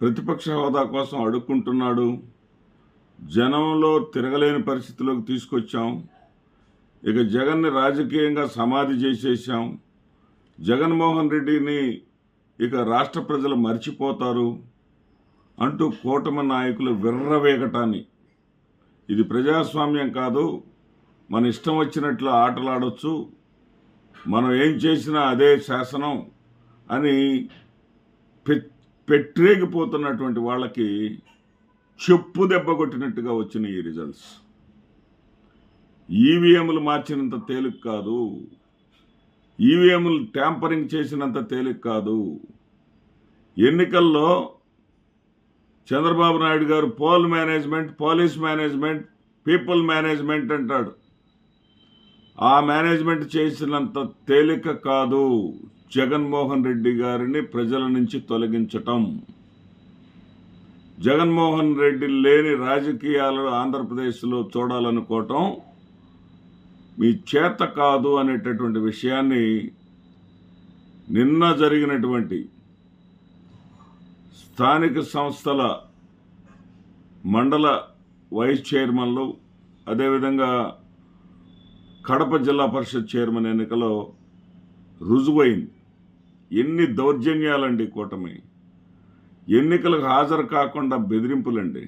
ప్రతిపక్ష హోదా కోసం అడుక్కుంటున్నాడు. జనంలో తిరగలేని పరిస్థితిలోకి తీసుకొచ్చాం. ఇక జగన్ని రాజకీయంగా సమాధి చేసేసాం. జగన్మోహన్ రెడ్డిని ఇక రాష్ట్ర ప్రజలు మర్చిపోతారు అంటూ కూటమి నాయకులు విర్రవేగటాన్ని, ఇది ప్రజాస్వామ్యం కాదు, మన ఇష్టం వచ్చినట్లు ఆటలాడొచ్చు, మనం ఏం చేసినా అదే శాసనం అని పెట్టేగిపోతున్నటువంటి వాళ్ళకి చెప్పు దెబ్బ కొట్టినట్టుగా వచ్చిన ఈ రిజల్ట్స్. ఈవీఎంలు మార్చినంత తేలిక కాదు, ఈవీఎంలు ట్యాంపరింగ్ చేసినంత తేలిక కాదు. ఎన్నికల్లో చంద్రబాబు నాయుడు గారు poll management, police management, people management అంటాడు. ఆ మేనేజ్మెంట్ చేసినంత తేలిక కాదు జగన్మోహన్ రెడ్డి గారిని ప్రజల నుంచి తొలగించటం. జగన్మోహన్ రెడ్డి లేని రాజకీయాలు ఆంధ్రప్రదేశ్లో చూడాలనుకోవటం మీ చేత కాదు అనేటటువంటి విషయాన్ని నిన్న జరిగినటువంటి స్థానిక సంస్థల మండల వైస్ చైర్మన్లు, అదేవిధంగా కడప జిల్లా పరిషత్ చైర్మన్ ఎన్నికలో రుజువైంది. ఎన్ని దౌర్జన్యాలండి కూటమి! ఎన్నికలకు హాజరు కాకుండా బెదిరింపులండి.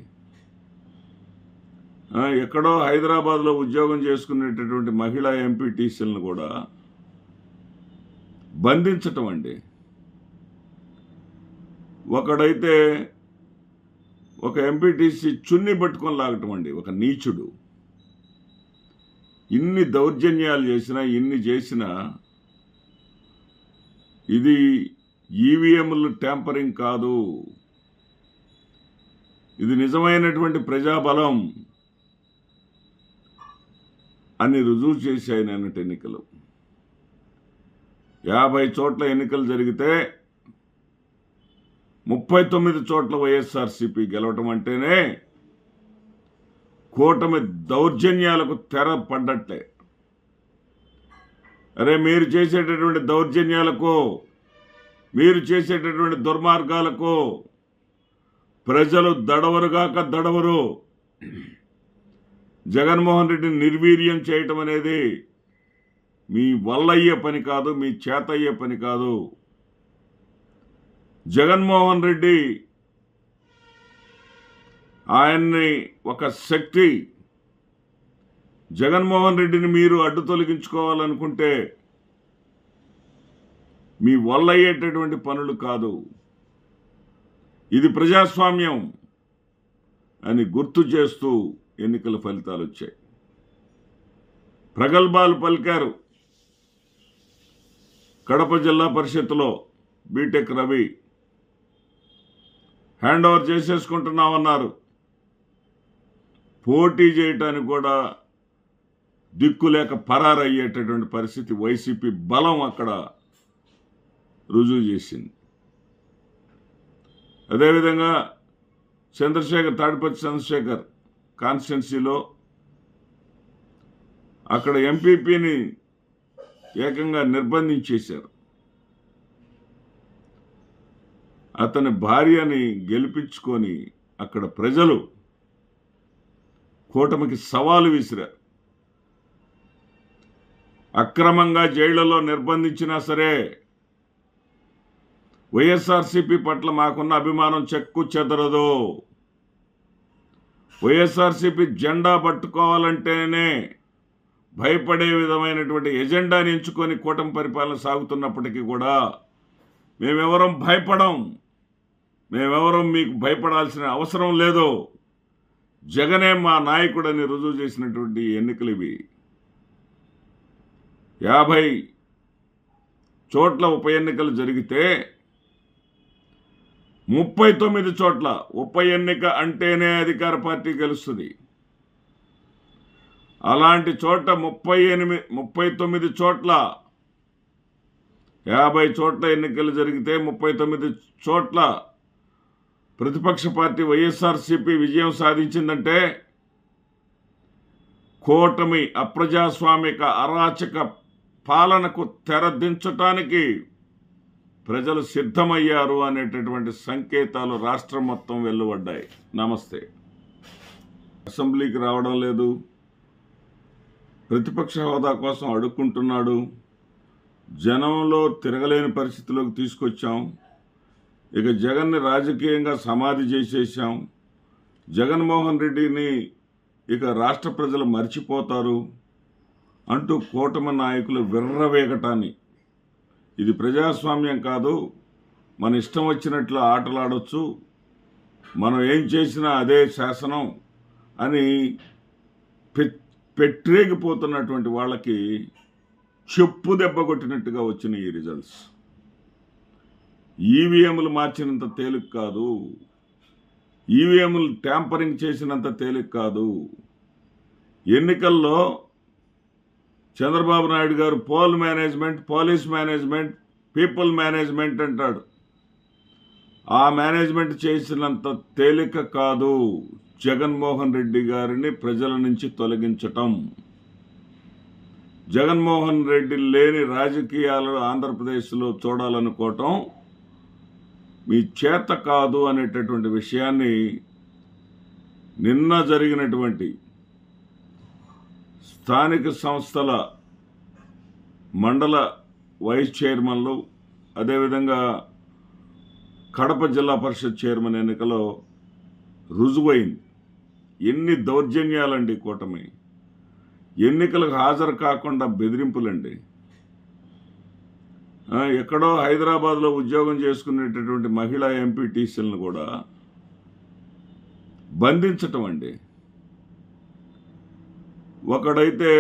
ఎక్కడో హైదరాబాద్లో ఉద్యోగం చేసుకునేటటువంటి మహిళా ఎంపీటీసీలను కూడా బంధించటం అండి. ఒకడైతే ఒక ఎంపీటీసీ చున్ని పట్టుకొని లాగటం అండి, ఒక నీచుడు. ఇన్ని దౌర్జన్యాలు చేసినా, ఇన్ని చేసినా ఇది ఈవీఎంలు ట్యాంపరింగ్ కాదు, ఇది నిజమైనటువంటి ప్రజాబలం అని రుజువు చేశాయి నిన్నటి ఎన్నికలు. 50 చోట్ల ఎన్నికలు జరిగితే 39 చోట్ల వైఎస్ఆర్సీపీ గెలవటం అంటేనే కూటమి దౌర్జన్యాలకు తెర పడ్డట్లే. అరే, మీరు చేసేటటువంటి దౌర్జన్యాలకు, మీరు చేసేటటువంటి దుర్మార్గాలకు ప్రజలు దడవరుగాక దడవరు. జగన్మోహన్ రెడ్డిని నిర్వీర్యం చేయటం అనేది మీ వల్ల అయ్యే పని కాదు, మీ చేత అయ్యే పని కాదు. జగన్మోహన్ రెడ్డి ఆయన్ని ఒక శక్తి. జగన్మోహన్ రెడ్డిని మీరు అడ్డు తొలగించుకోవాలనుకుంటే మీ వల్ల అయ్యేటటువంటి పనులు కాదు. ఇది ప్రజాస్వామ్యం అని గుర్తు చేస్తూ ఎన్నికల ఫలితాలు వచ్చాయి. ప్రగల్భాలు పలికారు. కడప జిల్లా పరిషత్తులో బీటెక్ రవి హ్యాండ్ ఓవర్ చేసేసుకుంటున్నామన్నారు. పోటీ చేయటానికి కూడా దిక్కులేక పరారయ్యేటటువంటి పరిస్థితి వైసీపీ బలం అక్కడ రుజువు చేసింది. అదేవిధంగా తాడిపత్రి చంద్రశేఖర్ కాన్స్టిట్యున్సీలో అక్కడ ఎంపీపీని ఏకంగా నిర్బంధించేశారు. అతని భార్యని గెలిపించుకొని అక్కడ ప్రజలు కూటమికి సవాలు విసిరారు. అక్రమంగా జైళ్లలో నిర్బంధించినా సరే వైఎస్ఆర్సీపీ పట్ల మాకున్న అభిమానం చెక్కు చెదరదు. వైఎస్ఆర్సీపీ జెండా పట్టుకోవాలంటేనే భయపడే విధమైనటువంటి ఎజెండాని ఎంచుకొని కూటమి పరిపాలన సాగుతున్నప్పటికీ కూడా మేమెవరం భయపడం, మేమెవరం మీకు భయపడాల్సిన అవసరం లేదు. జగనే మా నాయకుడని రుజువు చేసినటువంటి ఎన్నికలు ఇవి. 50 చోట్ల ఉప ఎన్నికలు జరిగితే 39 చోట్ల ఉప ఎన్నిక అంటేనే అధికార పార్టీ గెలుస్తుంది. అలాంటి చోట 39 చోట్ల 50 చోట్ల ఎన్నికలు జరిగితే 39 చోట్ల ప్రతిపక్ష పార్టీ వైఎస్ఆర్సీపీ విజయం సాధించిందంటే కూటమి అప్రజాస్వామిక అరాచక పాలనకు తెరదించటానికి ప్రజలు సిద్ధమయ్యారు అనేటటువంటి సంకేతాలు రాష్ట్రం మొత్తం వెలువడ్డాయి. నమస్తే. అసెంబ్లీకి రావడం లేదు, ప్రతిపక్ష హోదా కోసం అడుక్కుంటున్నాడు, జనంలో తిరగలేని పరిస్థితిలోకి తీసుకొచ్చాం, ఇక జగన్ని రాజకీయంగా సమాధి చేసేసాం, జగన్మోహన్ రెడ్డిని ఇక రాష్ట్ర ప్రజలు మర్చిపోతారు అంటూ కూటమి నాయకులు విర్రవేగటాన్ని, ఇది ప్రజాస్వామ్యం కాదు, మన ఇష్టం వచ్చినట్లు ఆటలాడొచ్చు, మనం ఏం చేసినా అదే శాసనం అని పెట్టేగిపోతున్నటువంటి వాళ్ళకి చెప్పు దెబ్బ కొట్టినట్టుగా వచ్చిన ఈ రిజల్ట్స్. ఈవీఎంలు మార్చినంత తేలిక కాదు, ఈవీఎంలు ట్యాంపరింగ్ చేసినంత తేలిక కాదు. ఎన్నికల్లో చంద్రబాబు నాయుడు గారు poll management, police management, people management అంటాడు. ఆ మేనేజ్మెంట్ చేసినంత తేలిక కాదు జగన్మోహన్ రెడ్డి గారిని ప్రజల నుంచి తొలగించటం. జగన్మోహన్ రెడ్డి లేని రాజకీయాలు ఆంధ్రప్రదేశ్లో చూడాలనుకోవటం మీ చేత కాదు అనేటటువంటి విషయాన్ని నిన్న జరిగినటువంటి స్థానిక సంస్థల మండల వైస్ చైర్మన్లు, అదేవిధంగా కడప జిల్లా పరిషత్ చైర్మన్ ఎన్నికలో రుజువైంది. ఎన్ని దౌర్జన్యాలండి కూటమి, ఎన్నికలకు హాజరు కాకుండా బెదిరింపులండి. ఎక్కడో హైదరాబాద్లో ఉద్యోగం చేసుకునేటటువంటి మహిళా ఎంపీటీసీలను కూడా బంధించటం అండి. ఒకడైతే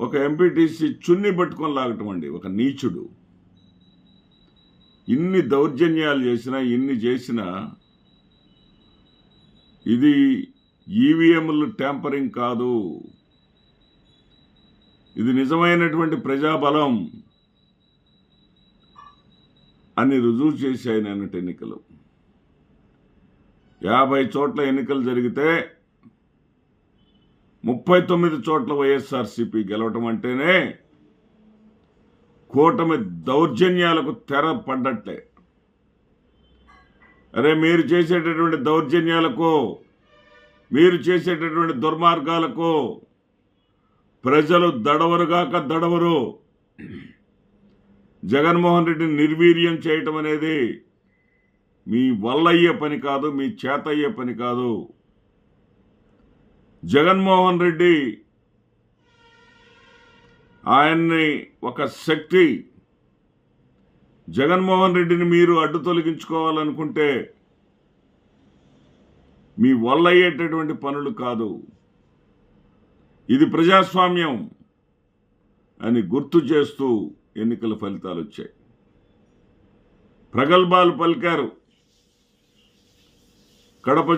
ఒక ఎంపీటీసీ చున్ని పట్టుకొని లాగటం అండి, ఒక నీచుడు. ఇన్ని దౌర్జన్యాలు చేసినా, ఇన్ని చేసినా ఇది ఈవీఎంలు ట్యాంపరింగ్ కాదు, ఇది నిజమైనటువంటి ప్రజాబలం అని రుజువు చేశాయి నిన్నటి ఎన్నికలు. 50 చోట్ల ఎన్నికలు జరిగితే 39 చోట్ల వైఎస్ఆర్సీపీ గెలవటం అంటేనే కూటమి దౌర్జన్యాలకు తెర పడ్డట్లే. అరే, మీరు చేసేటటువంటి దౌర్జన్యాలకు, మీరు చేసేటటువంటి దుర్మార్గాలకు ప్రజలు దడవరుగాక దడవరు. జగన్మోహన్ రెడ్డిని నిర్వీర్యం చేయటం అనేది మీ వల్ల అయ్యే పని కాదు, మీ చేత అయ్యే పని కాదు. జగన్మోహన్ రెడ్డి ఆయన్ని ఒక శక్తి, జగన్మోహన్ రెడ్డిని మీరు అడ్డు తొలగించుకోవాలనుకుంటే మీ వల్ల అయ్యేటటువంటి పనులు కాదు. ఇది ప్రజాస్వామ్యం అని గుర్తు చేస్తూ ఎన్నికల ఫలితాలు వచ్చాయి. ప్రగల్భాలు పలికారు. కడప